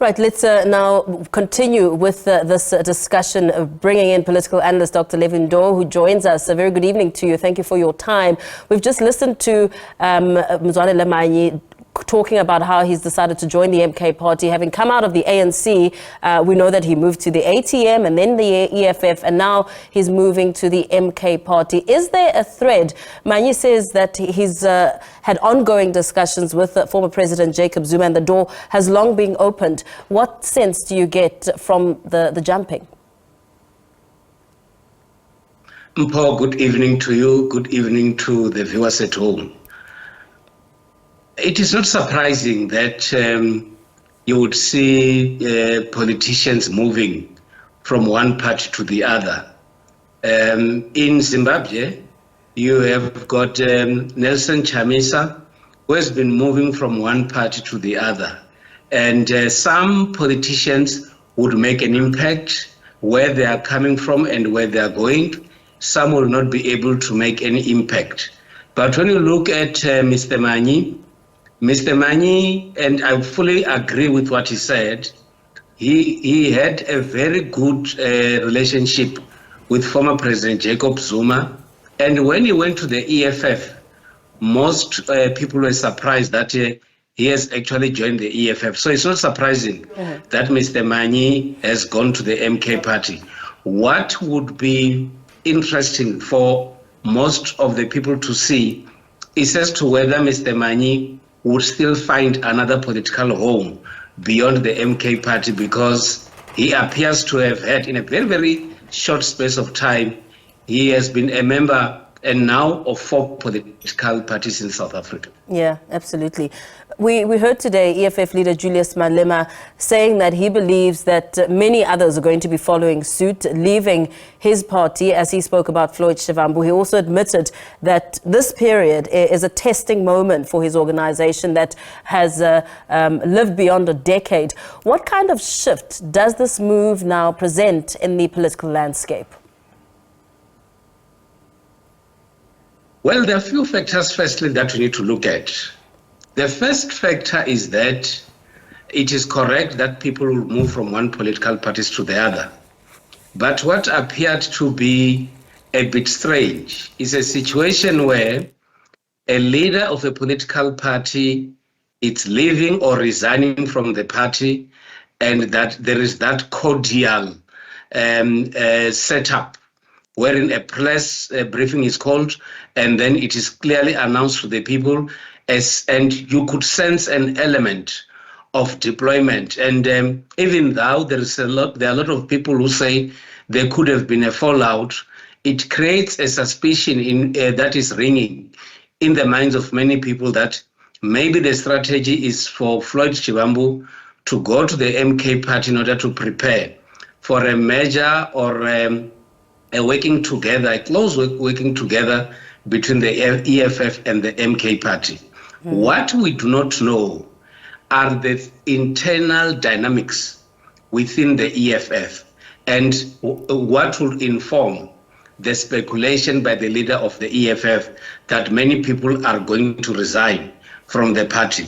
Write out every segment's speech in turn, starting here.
Right, let's now continue with this discussion of bringing in political analyst Dr. Levy Ndou, who joins us. A very good evening to you. Thank you for your time. We've just listened to Mzwane Lemanyi talking about how he's decided to join the MK party. Having come out of the ANC, we know that he moved to the ATM and then the EFF, and now he's moving to the MK party. Is there a thread? Manyi says that he's had ongoing discussions with former President Jacob Zuma, and the door has long been opened. What sense do you get from the jumping? Mpho, good evening to you. Good evening to the viewers at home. It is not surprising that you would see politicians moving from one party to the other. In Zimbabwe, you have got Nelson Chamisa, who has been moving from one party to the other. And some politicians would make an impact where they are coming from and where they are going. Some will not be able to make any impact. But when you look at Mr. Manyi, and I fully agree with what he said, he had a very good relationship with former President Jacob Zuma. And when he went to the EFF, most people were surprised that he has actually joined the EFF. So it's not surprising that Mr. Manyi has gone to the MK party. What would be interesting for most of the people to see is as to whether Mr. Manyi would still find another political home beyond the MK party, because he appears to have had, in a very, very short space of time, he has been a member and now of 4 political parties in South Africa. Yeah, absolutely. We heard today EFF leader Julius Malema saying that he believes that many others are going to be following suit, leaving his party, as he spoke about Floyd Shivambu. He also admitted that this period is a testing moment for his organization that has lived beyond a decade. What kind of shift does this move now present in the political landscape? Well, there are a few factors, firstly, that we need to look at. The first factor is that it is correct that people will move from one political party to the other. But what appeared to be a bit strange is a situation where a leader of a political party is leaving or resigning from the party, and that there is that cordial setup wherein a press briefing is called, and then it is clearly announced to the people, and you could sense an element of deployment. And even though there are a lot of people who say there could have been a fallout, it creates a suspicion that is ringing in the minds of many people that maybe the strategy is for Floyd Shivambu to go to the MK party in order to prepare for a merger or a working together, a close working together between the EFF and the MK party. What we do not know are the internal dynamics within the EFF and what will inform the speculation by the leader of the EFF that many people are going to resign from the party.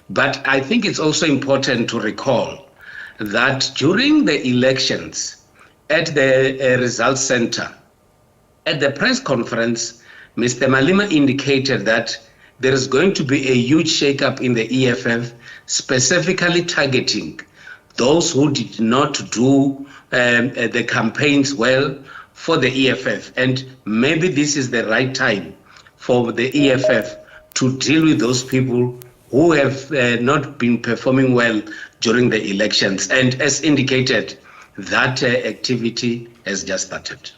But I think it's also important to recall that during the elections, at the results center, at the press conference, Mr. Malema indicated that there is going to be a huge shakeup in the EFF, specifically targeting those who did not do the campaigns well for the EFF. And maybe this is the right time for the EFF to deal with those people who have not been performing well during the elections. And as indicated, that activity has just started.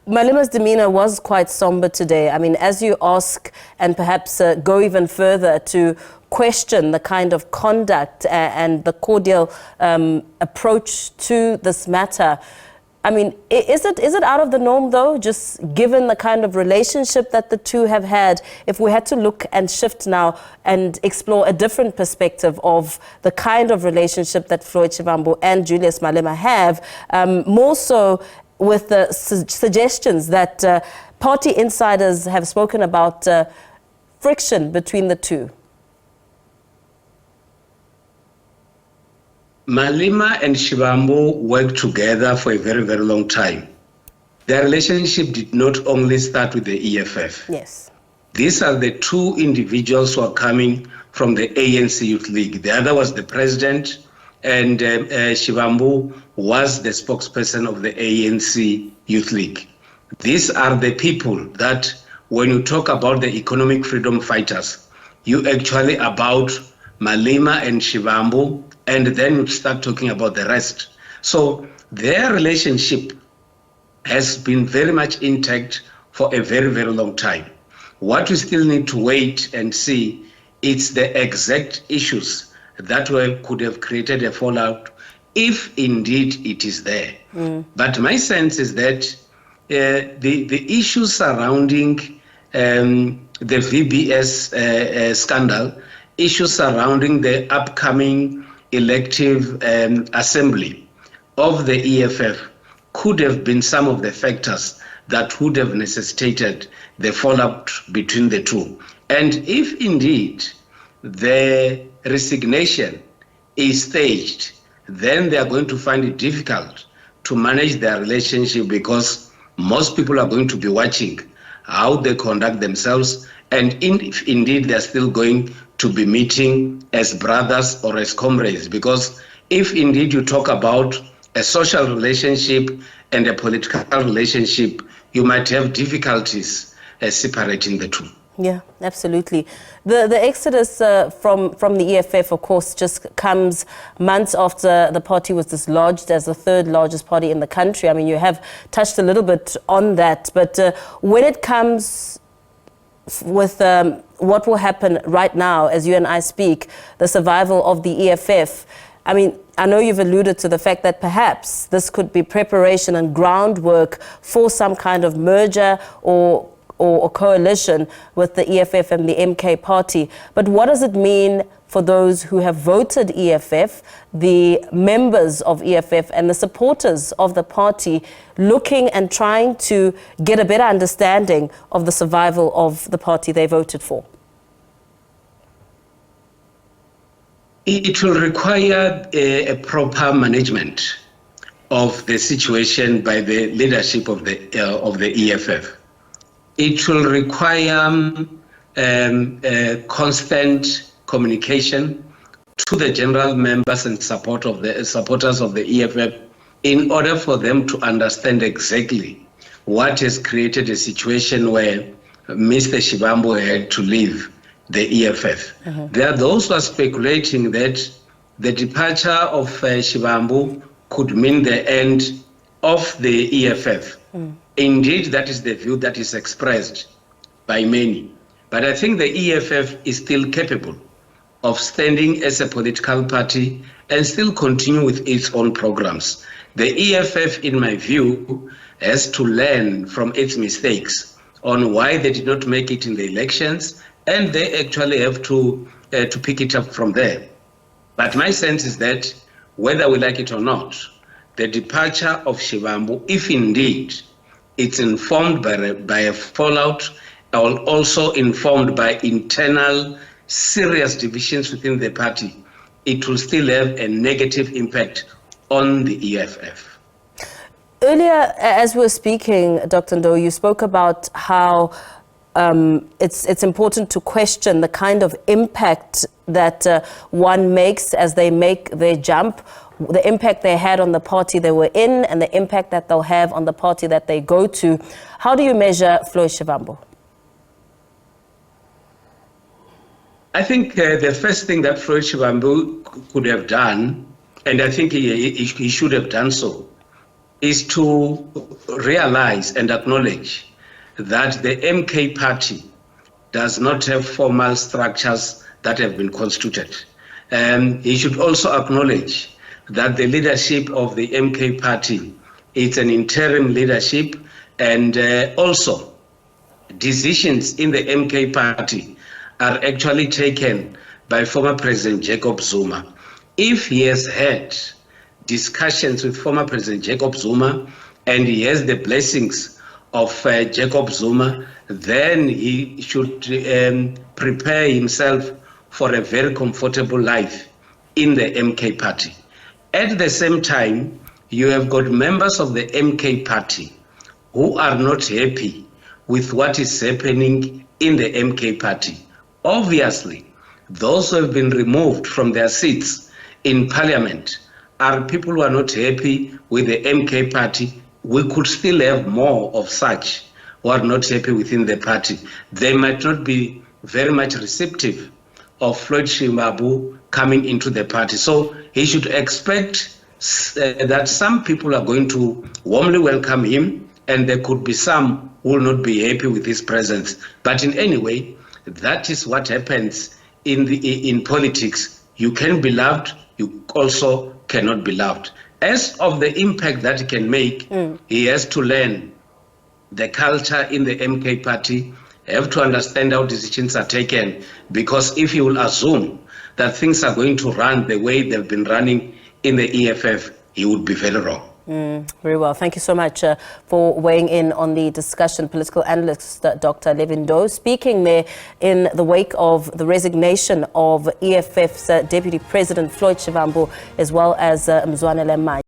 Malema's demeanor was quite somber today. I mean, as you ask and perhaps go even further to question the kind of conduct and the cordial approach to this matter, I mean, is it out of the norm, though, just given the kind of relationship that the two have had? If we had to look and shift now and explore a different perspective of the kind of relationship that Floyd Shivambu and Julius Malema have, more so with the suggestions that party insiders have spoken about friction between the two. Malema and Shivambu worked together for a very, very long time. Their relationship did not only start with the EFF. Yes. These are the two individuals who are coming from the ANC Youth League. The other was the president, and Shivambu was the spokesperson of the ANC Youth League. These are the people that, when you talk about the economic freedom fighters, you actually about Malema and Shivambu, and then you start talking about the rest. So their relationship has been very much intact for a very, very long time. What we still need to wait and see is the exact issues that could have created a fallout, if indeed it is there. But my sense is that the issues surrounding the VBS scandal, issues surrounding the upcoming elective assembly of the EFF could have been some of the factors that would have necessitated the fallout between the two. And if indeed the resignation is staged, then they are going to find it difficult to manage their relationship, because most people are going to be watching how they conduct themselves, and if indeed they're still going to be meeting as brothers or as comrades. Because if indeed you talk about a social relationship and a political relationship, you might have difficulties separating the two. Yeah, absolutely. The exodus from the EFF, of course, just comes months after the party was dislodged as the third largest party in the country. I mean, you have touched a little bit on that, but when it comes with what will happen right now, as you and I speak, the survival of the EFF, I mean, I know you've alluded to the fact that perhaps this could be preparation and groundwork for some kind of merger or coalition with the EFF and the MK party. But what does it mean for those who have voted EFF, the members of EFF and the supporters of the party, looking and trying to get a better understanding of the survival of the party they voted for? It will require a proper management of the situation by the leadership of the EFF. It will require constant communication to the general members and supporters of the EFF, in order for them to understand exactly what has created a situation where Mr. Shivambu had to leave the EFF. There are those who are speculating that the departure of Shivambu could mean the end of the EFF. Indeed, that is the view that is expressed by many. But I think the EFF is still capable of standing as a political party and still continue with its own programs. The EFF, in my view, has to learn from its mistakes on why they did not make it in the elections, and they actually have to pick it up from there. But my sense is that, whether we like it or not, the departure of Shivambu, if indeed it's informed by a fallout, or also informed by internal serious divisions within the party, it will still have a negative impact on the EFF. Earlier, as we were speaking, Dr. Ndou, you spoke about how it's important to question the kind of impact that one makes as they make their jump, the impact they had on the party they were in and the impact that they'll have on the party that they go to. How do you measure Floyd Shivambu? I think the first thing that Floyd Shivambu could have done, and I think he should have done so, is to realize and acknowledge that the MK party does not have formal structures that have been constituted. He should also acknowledge that the leadership of the MK party is an interim leadership, and also decisions in the MK party are actually taken by former President Jacob Zuma. If he has had discussions with former President Jacob Zuma and he has the blessings of Jacob Zuma, then he should prepare himself for a very comfortable life in the MK party. At the same time, you have got members of the MK party who are not happy with what is happening in the MK party. Obviously, those who have been removed from their seats in parliament are people who are not happy with the MK party. We could still have more of such who are not happy within the party. They might not be very much receptive of Floyd Shimbabu coming into the party. So he should expect that some people are going to warmly welcome him, and there could be some who will not be happy with his presence. But in any way, that is what happens in politics. You can be loved, you also cannot be loved. As of the impact that he can make, he has to learn the culture in the MK party, have to understand how decisions are taken, because if you will assume that things are going to run the way they've been running in the EFF, he would be very wrong. Very well. Thank you so much for weighing in on the discussion. Political analyst Dr. Levy Ndou, speaking there in the wake of the resignation of EFF's Deputy President Floyd Shivambu, as well as Mzwanele Mai.